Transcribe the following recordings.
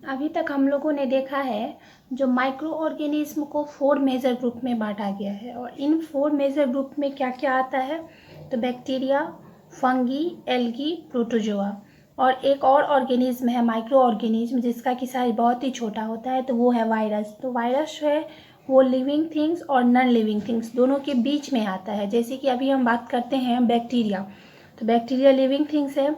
अभी तक हम लोगों ने देखा है जो माइक्रो ऑर्गेनिज्म को 4 मेजर ग्रुप में बांटा गया है और इन 4 मेजर ग्रुप में क्या क्या आता है तो बैक्टीरिया, फंगी, एल्गी, प्रोटोजोआ और एक और ऑर्गेनिज्म है माइक्रो ऑर्गेनिज्म जिसका कि साइज बहुत ही छोटा होता है तो वो है वायरस। तो वायरस है वो लिविंग थिंग्स और नॉन लिविंग थिंग्स दोनों के बीच में आता है। जैसे कि अभी हम बात करते हैं बैक्टीरिया, तो बैक्टीरिया लिविंग थिंग्स है,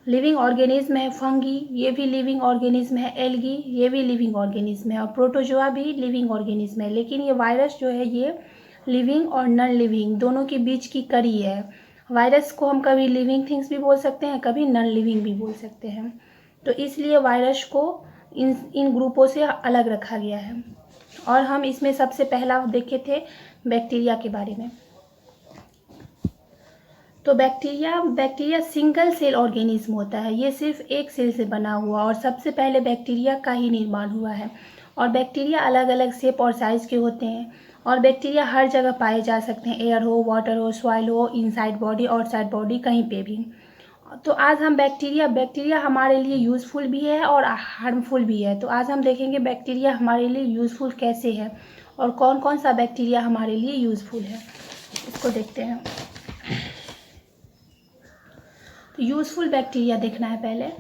लिविंग ऑर्गेनिज्म है। फंगी ये भी लिविंग ऑर्गेनिज्म है। एल्गी ये भी लिविंग ऑर्गेनिज्म है और प्रोटोजोआ भी लिविंग ऑर्गेनिज्म है। लेकिन ये वायरस जो है ये लिविंग और नॉन लिविंग दोनों के बीच की कड़ी है। वायरस को हम कभी लिविंग थिंग्स भी बोल सकते हैं, कभी नॉन लिविंग भी बोल सकते हैं। तो इसलिए वायरस को इन ग्रुपों से अलग रखा गया है। और हम इसमें सबसे पहला देखे थे बैक्टीरिया के बारे में। तो बैक्टीरिया सिंगल सेल ऑर्गेनिज्म होता है। ये सिर्फ एक सेल से बना हुआ और सबसे पहले बैक्टीरिया का ही निर्माण हुआ है। और बैक्टीरिया अलग अलग शेप और साइज़ के होते हैं और बैक्टीरिया हर जगह पाए जा सकते हैं, एयर हो, वाटर हो, सॉइल हो, इनसाइड बॉडी, आउटसाइड बॉडी, कहीं पे भी। तो आज हम बैक्टीरिया हमारे लिए यूज़फुल भी है और हार्मफुल भी है। तो आज हम देखेंगे बैक्टीरिया हमारे लिए यूज़फुल कैसे है और कौन कौन सा बैक्टीरिया हमारे लिए यूज़फुल है, इसको देखते हैं। तो यूज़फुल बैक्टीरिया देखना है पहले।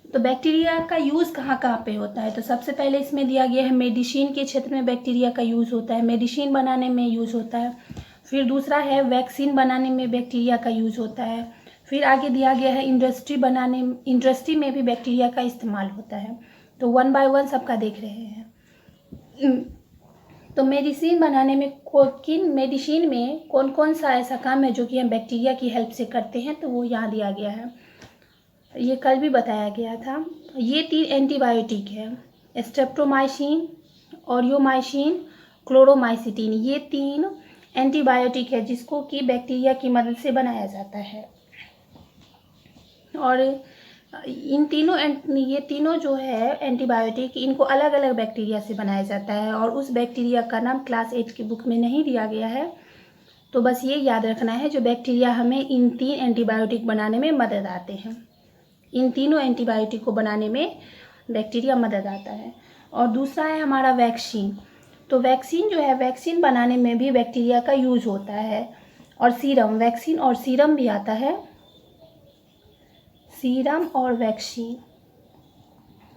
तो बैक्टीरिया का यूज़ कहाँ कहाँ पे होता है, तो सबसे पहले इसमें दिया गया है मेडिसिन के क्षेत्र में बैक्टीरिया का यूज़ होता है, मेडिसिन बनाने में यूज़ होता है। फिर दूसरा है वैक्सीन बनाने में बैक्टीरिया का यूज़ होता है। फिर आगे दिया गया है इंडस्ट्री में भी बैक्टीरिया का इस्तेमाल होता है। तो 1 बाय 1 सबका देख रहे हैं। तो मेडिसिन बनाने में मेडिसिन में कौन कौन सा ऐसा काम है जो कि हम बैक्टीरिया की हेल्प से करते हैं, तो वो यहाँ दिया गया है। ये कल भी बताया गया था। ये 3 एंटीबायोटिक है, स्ट्रेप्टोमाइसिन, ओरियोमाइसिन, क्लोरोमाइसिटिन। ये 3 एंटीबायोटिक है जिसको कि बैक्टीरिया की मदद से बनाया जाता है। और ये तीनों जो है एंटीबायोटिक, इनको अलग अलग बैक्टीरिया से बनाया जाता है और उस बैक्टीरिया का नाम क्लास 8 की बुक में नहीं दिया गया है। तो बस ये याद रखना है जो बैक्टीरिया हमें इन 3 एंटीबायोटिक बनाने में मदद आते हैं। इन तीनों एंटीबायोटिक को बनाने में बैक्टीरिया मदद आता है। और दूसरा है हमारा वैक्सीन। तो वैक्सीन जो है, वैक्सीन बनाने में भी बैक्टीरिया का यूज़ होता है। और सीरम, वैक्सीन और सीरम भी आता है, सीरम और वैक्सीन,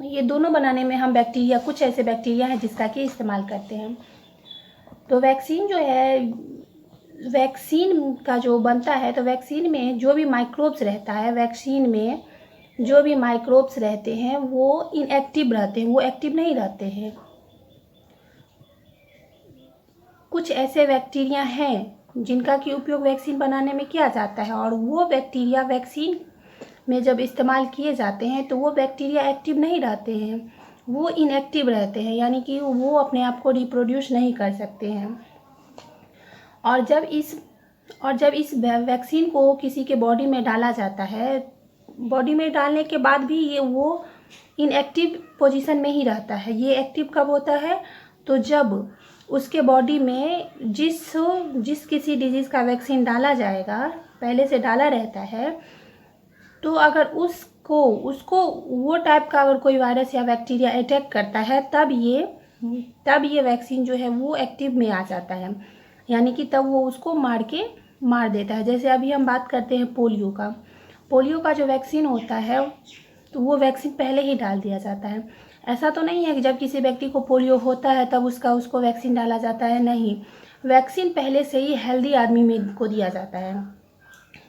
ये दोनों बनाने में हम बैक्टीरिया, कुछ ऐसे बैक्टीरिया हैं जिसका कि इस्तेमाल करते हैं। तो वैक्सीन जो है, वैक्सीन का जो बनता है, तो वैक्सीन में जो भी माइक्रोब्स रहता है, वैक्सीन में जो भी माइक्रोब्स रहते हैं वो इनएक्टिव रहते हैं, वो एक्टिव नहीं रहते हैं। कुछ ऐसे बैक्टीरिया हैं जिनका कि उपयोग वैक्सीन बनाने में किया जाता है और वो बैक्टीरिया वैक्सीन में जब इस्तेमाल किए जाते हैं तो वो बैक्टीरिया एक्टिव नहीं रहते हैं, वो इनएक्टिव रहते हैं, यानी कि वो अपने आप को रिप्रोड्यूस नहीं कर सकते हैं। और जब इस वैक्सीन को किसी के बॉडी में डाला जाता है, बॉडी में डालने के बाद भी वो इनएक्टिव पोजीशन में ही रहता है। ये एक्टिव कब होता है, तो जब उसके बॉडी में जिस किसी डिजीज़ का वैक्सीन डाला जाएगा, पहले से डाला रहता है, तो अगर उसको वो टाइप का अगर कोई वायरस या बैक्टीरिया अटैक करता है, तब ये वैक्सीन जो है वो एक्टिव में आ जाता है, यानी कि तब वो उसको मार देता है। जैसे अभी हम बात करते हैं पोलियो का जो वैक्सीन होता है, तो वो वैक्सीन पहले ही डाल दिया जाता है। ऐसा तो नहीं है कि जब किसी व्यक्ति को पोलियो होता है तब उसको वैक्सीन डाला जाता है, नहीं। वैक्सीन पहले से ही हेल्दी आदमी में को दिया जाता है।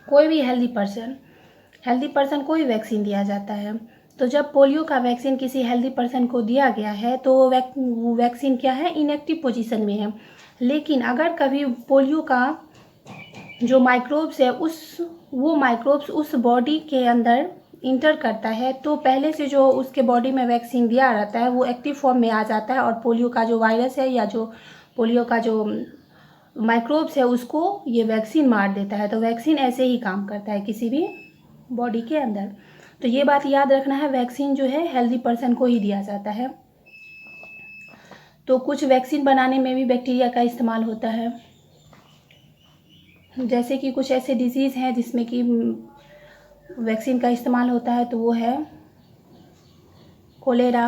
कोई भी हेल्दी पर्सन को ही वैक्सीन दिया जाता है। तो जब पोलियो का वैक्सीन किसी हेल्दी पर्सन को दिया गया है तो वो वैक्सीन क्या है, इनएक्टिव पोजीशन में है। लेकिन अगर कभी पोलियो का जो माइक्रोब्स है वो माइक्रोब्स उस बॉडी के अंदर इंटर करता है, तो पहले से जो उसके बॉडी में वैक्सीन दिया रहता है वो एक्टिव फॉर्म में आ जाता है और पोलियो का जो वायरस है या जो पोलियो का जो माइक्रोब्स है उसको ये वैक्सीन मार देता है। तो वैक्सीन ऐसे ही काम करता है किसी भी बॉडी के अंदर। तो ये बात याद रखना है, वैक्सीन जो है हेल्दी पर्सन को ही दिया जाता है। तो कुछ वैक्सीन बनाने में भी बैक्टीरिया का इस्तेमाल होता है, जैसे कि कुछ ऐसे डिजीज़ हैं जिसमें कि वैक्सीन का इस्तेमाल होता है, तो वो है कोलेरा,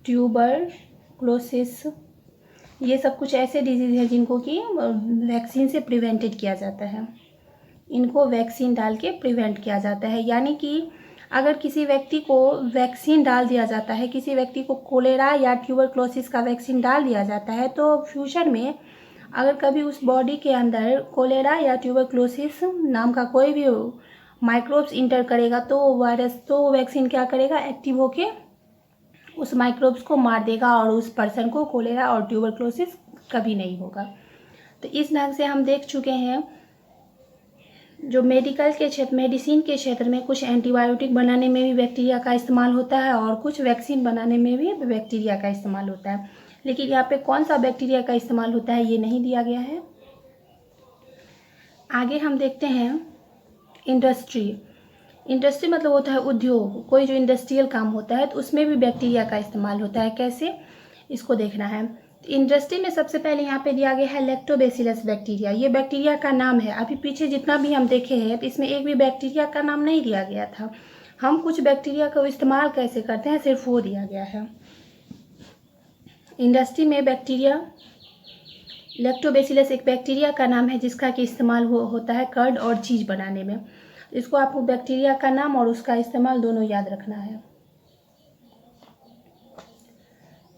ट्यूबरक्लोसिस, ये सब कुछ ऐसे डिजीज़ है जिनको कि वैक्सीन से प्रिवेंटेड किया जाता है। इनको वैक्सीन डाल के प्रिवेंट किया जाता है। यानी कि अगर किसी व्यक्ति को वैक्सीन डाल दिया जाता है, किसी व्यक्ति को कोलेरा या ट्यूबरक्लोसिस का वैक्सीन डाल दिया जाता है, तो फ्यूचर में अगर कभी उस बॉडी के अंदर कोलेरा या ट्यूबरक्लोसिस नाम का कोई भी माइक्रोब्स इंटर करेगा तो वायरस, तो वैक्सीन क्या करेगा, एक्टिव होके उस माइक्रोब्स को मार देगा और उस पर्सन को कोलेरा और ट्यूबरक्लोसिस कभी नहीं होगा। तो इस ढंग से हम देख चुके हैं जो मेडिसिन के क्षेत्र में कुछ एंटीबायोटिक बनाने में भी बैक्टीरिया का इस्तेमाल होता है और कुछ वैक्सीन बनाने में भी बैक्टीरिया का इस्तेमाल होता है। लेकिन यहाँ पे कौन सा बैक्टीरिया का इस्तेमाल होता है ये नहीं दिया गया है। आगे हम देखते हैं इंडस्ट्री मतलब होता है उद्योग, कोई जो इंडस्ट्रियल काम होता है तो उसमें भी बैक्टीरिया का इस्तेमाल होता है। कैसे, इसको देखना है। इंडस्ट्री में सबसे पहले यहाँ पे दिया गया है लैक्टोबैसिलस बैक्टीरिया। ये बैक्टीरिया का नाम है। अभी पीछे जितना भी हम देखे हैं तो इसमें एक भी बैक्टीरिया का नाम नहीं दिया गया था। हम कुछ बैक्टीरिया का इस्तेमाल कैसे करते हैं सिर्फ वो दिया गया है। इंडस्ट्री में बैक्टीरिया लैक्टोबैसिलस एक बैक्टीरिया का नाम है जिसका कि इस्तेमाल होता है कर्ड और चीज़ बनाने में। इसको आपको बैक्टीरिया का नाम और उसका इस्तेमाल दोनों याद रखना है।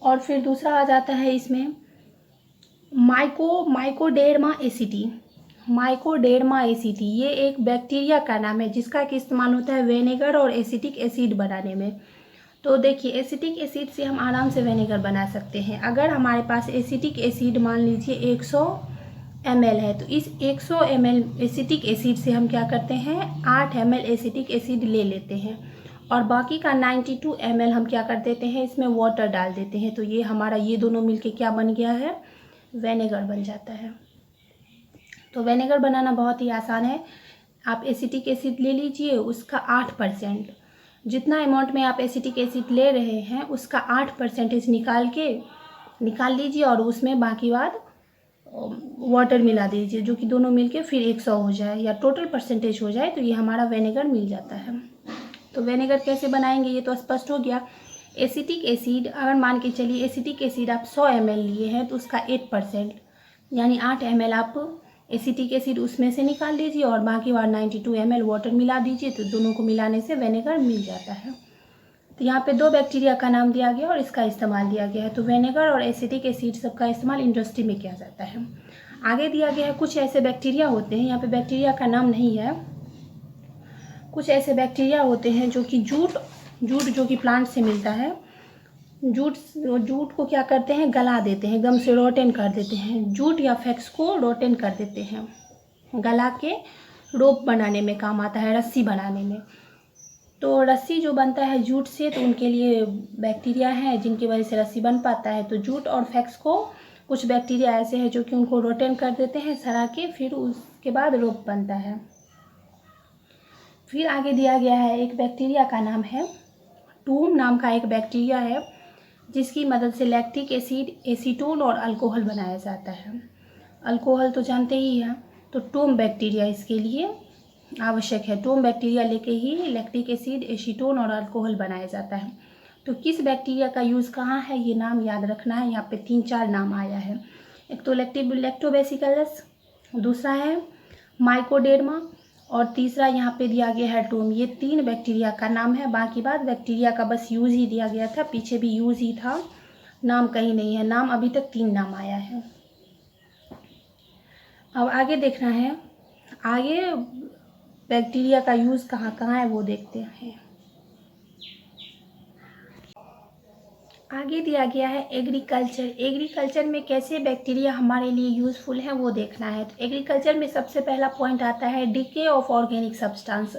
और फिर दूसरा आ जाता है इसमें माइकोडेर्मा एसिटी। ये एक बैक्टीरिया का नाम है जिसका कि इस्तेमाल होता है विनेगर और एसिटिक एसिड बनाने में। तो देखिए, एसिटिक एसिड से हम आराम से विनेगर बना सकते हैं। अगर हमारे पास एसिटिक एसिड मान लीजिए 100 ml है तो इस 100 ml एसिटिक एसिड से हम क्या करते हैं 8 ml एसिटिक एसिड ले लेते हैं और बाकी का 92 ml हम क्या कर देते हैं इसमें वाटर डाल देते हैं। तो ये हमारा ये दोनों मिलके क्या बन गया है, विनेगर बन जाता है। तो विनेगर बनाना बहुत ही आसान है। आप एसिटिक एसिड ले लीजिए, उसका 8%, जितना अमाउंट में आप एसिटिक एसिड ले रहे हैं उसका 8% निकाल लीजिए और उसमें बाकी बाद वाटर मिला दीजिए, जो कि दोनों मिलके फिर 100 हो जाए या टोटल परसेंटेज हो जाए तो ये हमारा विनेगर मिल जाता है। तो विनेगर कैसे बनाएंगे ये तो स्पष्ट हो गया। एसिटिक एसिड, अगर मान के चलिए एसिटिक एसिड आप 100 ml लिए हैं तो उसका 8% यानी 8 ml आप एसिटिक एसिड उसमें से निकाल लीजिए और बाकी बार 92 ml वाटर मिला दीजिए, तो दोनों को मिलाने से विनेगर मिल जाता है। तो यहाँ पे 2 बैक्टीरिया का नाम दिया गया और इसका इस्तेमाल दिया गया है। तो विनेगर और एसिटिक एसिड सबका इस्तेमाल इंडस्ट्री में किया जाता है। आगे दिया गया है कुछ ऐसे बैक्टीरिया होते हैं, यहाँ पे बैक्टीरिया का नाम नहीं है, कुछ ऐसे बैक्टीरिया होते हैं जो कि जूट जो कि प्लांट से मिलता है, जूट को क्या करते हैं गला देते हैं, एकदम से रोटेन कर देते हैं। जूट या फैक्स को रोटेन कर देते हैं, गला के रोप बनाने में काम आता है, रस्सी बनाने में। तो रस्सी जो बनता है जूट से, तो उनके लिए बैक्टीरिया है जिनकी वजह से रस्सी बन पाता है। तो जूट और फैक्स को कुछ बैक्टीरिया ऐसे हैं जो कि उनको रोटेन कर देते हैं सड़ा के, फिर उसके बाद रोप बनता है। फिर आगे दिया गया है एक बैक्टीरिया का नाम है टूम नाम का एक बैक्टीरिया है जिसकी मदद से लैक्टिक एसिड, एसीटोन और अल्कोहल बनाया जाता है। अल्कोहल तो जानते ही हैं, तो टूम बैक्टीरिया इसके लिए आवश्यक है। टूम बैक्टीरिया लेके ही लैक्टिक एसिड, एसीटोन और अल्कोहल बनाया जाता है। तो किस बैक्टीरिया का यूज़ कहाँ है ये नाम याद रखना है। यहाँ पे 3-4 नाम आया है। एक तो लैक्टोबैसिलस, दूसरा है माइकोडेर्मा और तीसरा यहाँ पे दिया गया है टूम। ये 3 बैक्टीरिया का नाम है। बाकी बात बैक्टीरिया का बस यूज़ ही दिया गया था, पीछे भी यूज़ ही था, नाम कहीं नहीं है। नाम अभी तक 3 नाम आया है। अब आगे देखना है, आगे बैक्टीरिया का यूज़ कहाँ कहाँ है वो देखते हैं। आगे दिया गया है एग्रीकल्चर में कैसे बैक्टीरिया हमारे लिए यूज़फुल है वो देखना है। तो एग्रीकल्चर में सबसे पहला पॉइंट आता है डीके ऑफ ऑर्गेनिक सब्सटेंस।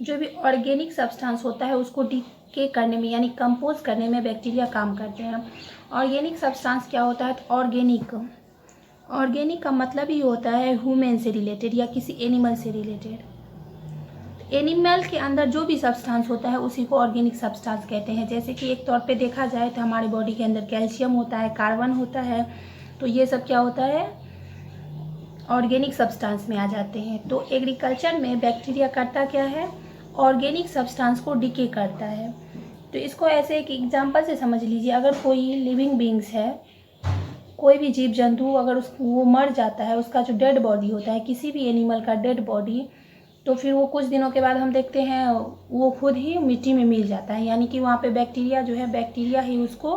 जो भी ऑर्गेनिक सब्सटेंस होता है उसको डीके करने में यानी कंपोज करने में बैक्टीरिया काम करते हैं। ऑर्गेनिक सब्सटेंस क्या होता है, तो ऑर्गेनिक का मतलब ही होता है ह्यूमन से रिलेटेड या किसी एनिमल से रिलेटेड। एनिमल के अंदर जो भी सब्सटेंस होता है उसी को ऑर्गेनिक सब्सटेंस कहते हैं। जैसे कि एक तौर पे देखा जाए तो हमारी बॉडी के अंदर कैल्शियम होता है, कार्बन होता है, तो ये सब क्या होता है ऑर्गेनिक सब्सटेंस में आ जाते हैं। तो एग्रीकल्चर में बैक्टीरिया करता क्या है, ऑर्गेनिक सब्सटेंस को डिके करता है। तो इसको ऐसे एक एग्जांपल से समझ लीजिए, अगर कोई लिविंग बींग्स है, कोई भी जीव जंतु अगर वो मर जाता है, उसका जो डेड बॉडी होता है, किसी भी एनिमल का डेड बॉडी, तो फिर वो कुछ दिनों के बाद हम देखते हैं वो खुद ही मिट्टी में मिल जाता है। यानी कि वहाँ पे बैक्टीरिया जो है, बैक्टीरिया ही उसको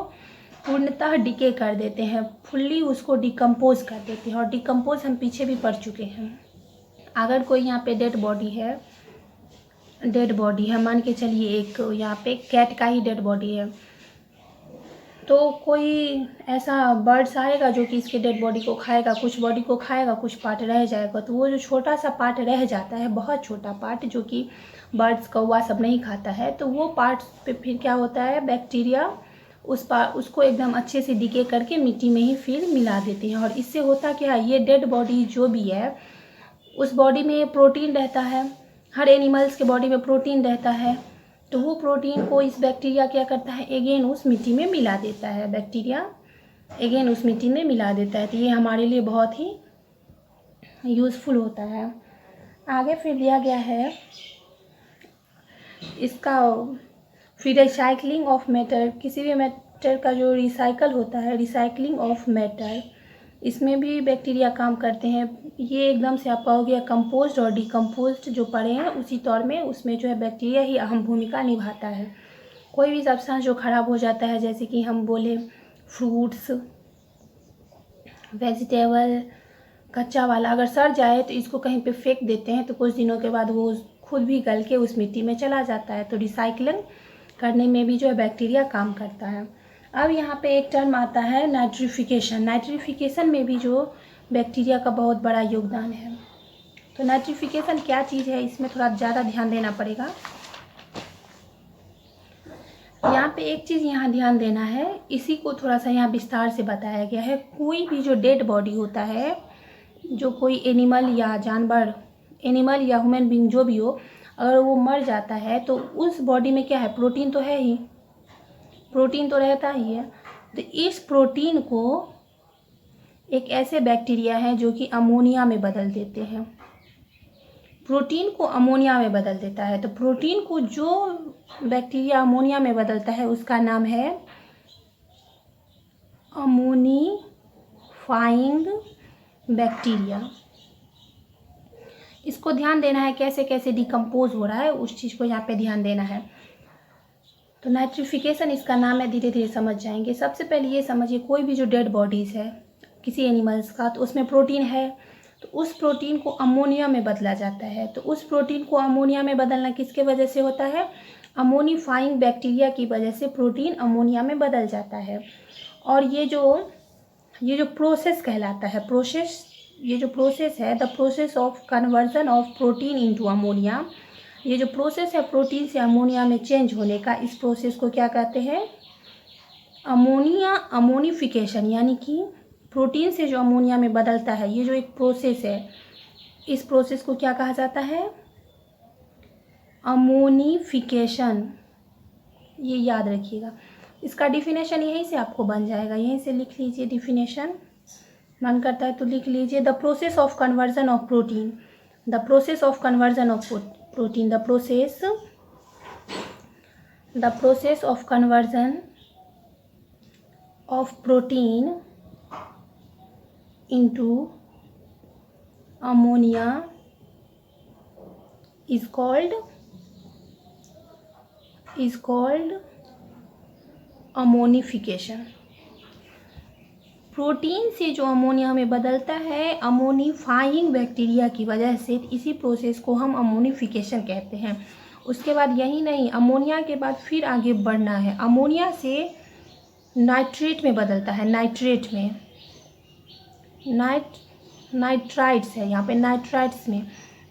पूर्णतः डिके कर देते हैं, फुल्ली उसको डिकम्पोज कर देते हैं। और डिकम्पोज हम पीछे भी पढ़ चुके हैं। अगर कोई यहाँ पे डेड बॉडी है, मान के चलिए एक यहाँ पे कैट का ही डेड बॉडी है, तो कोई ऐसा बर्ड्स आएगा जो कि इसके डेड बॉडी को खाएगा, कुछ बॉडी को खाएगा, कुछ पार्ट रह जाएगा। तो वो जो छोटा सा पार्ट रह जाता है, बहुत छोटा पार्ट, जो कि बर्ड्स कौवा सब नहीं खाता है, तो वो पार्ट पे फिर क्या होता है, बैक्टीरिया उसको एकदम अच्छे से डिके करके मिट्टी में ही फिर मिला देते हैं। और इससे होता क्या है, ये डेड बॉडी जो भी है, उस बॉडी में प्रोटीन रहता है, हर एनिमल्स के बॉडी में प्रोटीन रहता है। तो वो प्रोटीन को इस बैक्टीरिया क्या करता है, अगेन उस मिट्टी में मिला देता है। बैक्टीरिया अगेन उस मिट्टी में मिला देता है। तो ये हमारे लिए बहुत ही यूज़फुल होता है। आगे फिर दिया गया है इसका फिर रिसाइकलिंग ऑफ मैटर। किसी भी मैटर का जो रिसाइकल होता है, रिसाइकलिंग ऑफ मैटर, इसमें भी बैक्टीरिया काम करते हैं। ये एकदम से आपका हो गया कंपोस्ट और डिकम्पोस्ट जो पढ़े हैं उसी तौर में, उसमें जो है बैक्टीरिया ही अहम भूमिका निभाता है। कोई भी सब्सटेंस जो ख़राब हो जाता है, जैसे कि हम बोले फ्रूट्स, वेजिटेबल, कच्चा वाला अगर सड़ जाए तो इसको कहीं पे फेंक देते हैं, तो कुछ दिनों के बाद वो खुद भी गल के उस मिट्टी में चला जाता है। तो रिसाइकलिंग करने में भी जो है बैक्टीरिया काम करता है। अब यहाँ पे एक टर्म आता है नाइट्रिफिकेशन। नाइट्रिफिकेशन में भी जो बैक्टीरिया का बहुत बड़ा योगदान है। तो नाइट्रिफिकेशन क्या चीज़ है, इसमें थोड़ा ज़्यादा ध्यान देना पड़ेगा। यहाँ पे एक चीज़ यहाँ ध्यान देना है, इसी को थोड़ा सा यहाँ विस्तार से बताया गया है। कोई भी जो डेड बॉडी होता है, जो कोई एनिमल या जानवर, एनिमल या ह्यूमन बीइंग जो भी हो, अगर वो मर जाता है तो उस बॉडी में क्या है, प्रोटीन तो है ही, प्रोटीन तो रहता ही है। तो इस प्रोटीन को एक ऐसे बैक्टीरिया है जो कि अमोनिया में बदल देते हैं, प्रोटीन को अमोनिया में बदल देता है। तो प्रोटीन को जो बैक्टीरिया अमोनिया में बदलता है उसका नाम है अमोनिफाइंग बैक्टीरिया। इसको ध्यान देना है कैसे कैसे डिकम्पोज हो रहा है, उस चीज़ को यहाँ पे ध्यान देना है। तो नाइट्रिफिकेशन इसका नाम है, धीरे धीरे समझ जाएंगे। सबसे पहले ये समझिए, कोई भी जो डेड बॉडीज़ है किसी एनिमल्स का, तो उसमें प्रोटीन है, तो उस प्रोटीन को अमोनिया में बदला जाता है। तो उस प्रोटीन को अमोनिया में बदलना किसके वजह से होता है, अमोनिफाइंग बैक्टीरिया की वजह से प्रोटीन अमोनिया में बदल जाता है। और ये जो प्रोसेस कहलाता है, ये जो प्रोसेस है, the process of conversion of protein into ammonia, ये जो प्रोसेस है प्रोटीन से अमोनिया में चेंज होने का, इस प्रोसेस को क्या कहते हैं, अमोनिफिकेशन। यानी कि प्रोटीन से जो अमोनिया में बदलता है, ये जो एक प्रोसेस है, इस प्रोसेस को क्या कहा जाता है, अमोनिफिकेशन। ये याद रखिएगा। इसका डिफिनेशन यहीं से आपको बन जाएगा, यहीं से लिख लीजिए डिफिनेशन, मन करता है तो लिख लीजिए। The process of conversion of protein, the process of conversion of protein, the process of conversion of protein into ammonia is called ammonification. Protein से जो अमोनिया में बदलता है अमोनिफाइंग बैक्टीरिया की वजह से, इसी प्रोसेस को हम अमोनिफिकेशन कहते हैं। उसके बाद यही नहीं, अमोनिया के बाद फिर आगे बढ़ना है, अमोनिया से नाइट्रेट में बदलता है, नाइट्रेट में, नाइट्राइट्स है यहाँ पे, नाइट्राइट्स में,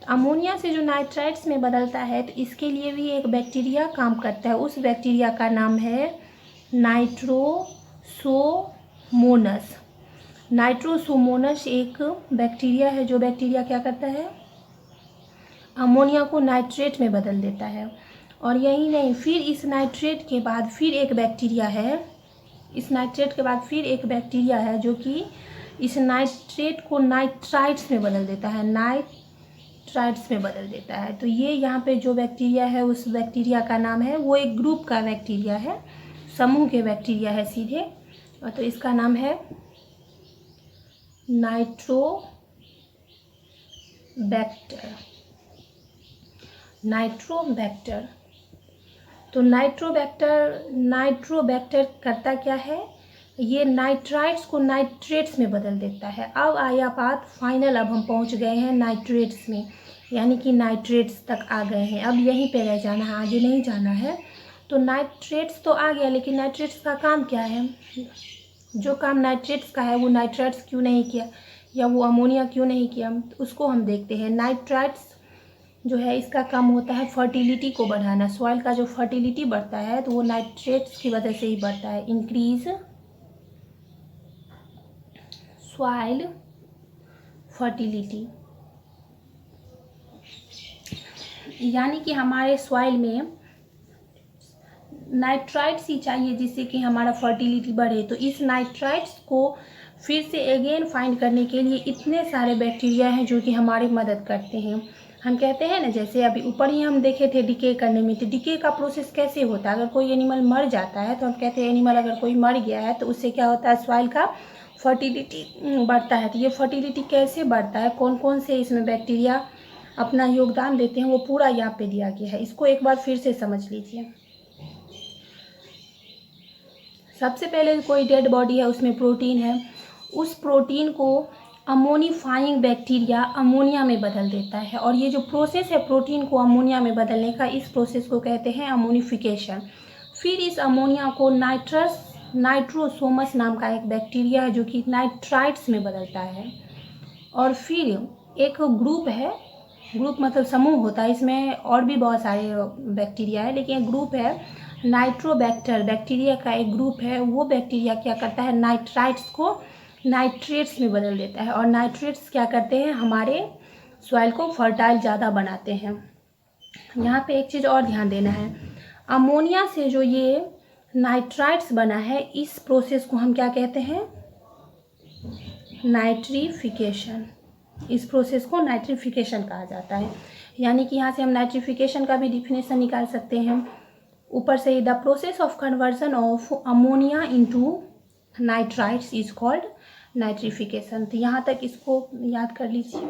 अमोनिया से जो नाइट्राइट्स में बदलता है, तो इसके लिए भी एक बैक्टीरिया काम करता है। उस बैक्टीरिया का नाम है नाइट्रोसोमोनस। नाइट्रोसोमोनस एक बैक्टीरिया है, जो बैक्टीरिया क्या करता है, अमोनिया को नाइट्रेट में बदल देता है। और यही नहीं, फिर इस नाइट्रेट के बाद फिर एक बैक्टीरिया है, इस नाइट्रेट के बाद फिर एक बैक्टीरिया है जो कि इस नाइट्रेट को नाइट्राइट्स में बदल देता है, नाइट्राइट्स में बदल देता है। तो ये यहाँ पे जो बैक्टीरिया है उस बैक्टीरिया का नाम है, वो एक ग्रुप का बैक्टीरिया है, समूह के बैक्टीरिया है सीधे, और तो इसका नाम है नाइट्रोबैक्टर। नाइट्रोबैक्टर। तो नाइट्रोबैक्टर करता क्या है, ये नाइट्राइट्स को नाइट्रेट्स में बदल देता है। अब आया बात फाइनल, अब हम पहुंच गए हैं नाइट्रेट्स में, यानी कि नाइट्रेट्स तक आ गए हैं। अब यहीं पे रह जाना है, आगे नहीं जाना है। तो नाइट्रेट्स तो आ गया, लेकिन नाइट्रेट्स का काम क्या है, जो काम नाइट्रेट्स का है वो नाइट्राइट्स क्यों नहीं किया, या वो अमोनिया क्यों नहीं किया, उसको हम देखते हैं। नाइट्राइट्स जो है इसका काम होता है फर्टिलिटी को बढ़ाना। सॉइल का जो फर्टिलिटी बढ़ता है तो वो नाइट्रेट्स की वजह से ही बढ़ता है। इंक्रीज सॉइल फर्टिलिटी, यानी कि हमारे सॉइल में नाइट्राइट्स ही चाहिए जिससे कि हमारा फर्टिलिटी बढ़े। तो इस नाइट्राइट्स को फिर से अगेन फाइंड करने के लिए इतने सारे बैक्टीरिया हैं जो कि हमारी मदद करते हैं। हम कहते हैं ना, जैसे अभी ऊपर ही हम देखे थे डिके करने में, तो डिके का प्रोसेस कैसे होता है, अगर कोई एनिमल मर जाता है तो हम कहते हैं एनिमल अगर कोई मर गया है तो उससे क्या होता है, सॉइल का फर्टिलिटी बढ़ता है। तो ये फर्टिलिटी कैसे बढ़ता है, कौन कौन से इसमें बैक्टीरिया अपना योगदान देते हैं, वो पूरा यहाँ पे दिया गया है। इसको एक बार फिर से समझ लीजिए। सबसे पहले कोई डेड बॉडी है, उसमें प्रोटीन है, उस प्रोटीन को अमोनीफाइंग बैक्टीरिया अमोनिया में बदल देता है। और ये जो प्रोसेस है प्रोटीन को अमोनिया में बदलने का, इस प्रोसेस को कहते हैं अमोनिफिकेशन। फिर इस अमोनिया को नाइट्रोसोमस नाम का एक बैक्टीरिया है जो कि नाइट्राइट्स में बदलता है। और फिर एक ग्रुप है, ग्रुप मतलब समूह होता है, इसमें और भी बहुत सारे बैक्टीरिया है, लेकिन एक ग्रुप है नाइट्रोबैक्टर, बैक्टीरिया का एक ग्रुप है। वो बैक्टीरिया क्या करता है, नाइट्राइट्स को नाइट्रेट्स में बदल देता है। और नाइट्रेट्स क्या करते हैं, हमारे सॉइल को फर्टाइल ज़्यादा बनाते हैं। यहाँ पे एक चीज़ और ध्यान देना है, अमोनिया से जो ये नाइट्राइट्स बना है, इस प्रोसेस को हम क्या कहते हैं, नाइट्रिफिकेशन। इस प्रोसेस को नाइट्रिफिकेशन कहा जाता है। यानी कि यहाँ से हम नाइट्रिफिकेशन का भी डिफिनेशन निकाल सकते हैं ऊपर से ही, the process of conversion of ammonia into nitrites is called nitrification. तो यहाँ तक इसको याद कर लीजिए।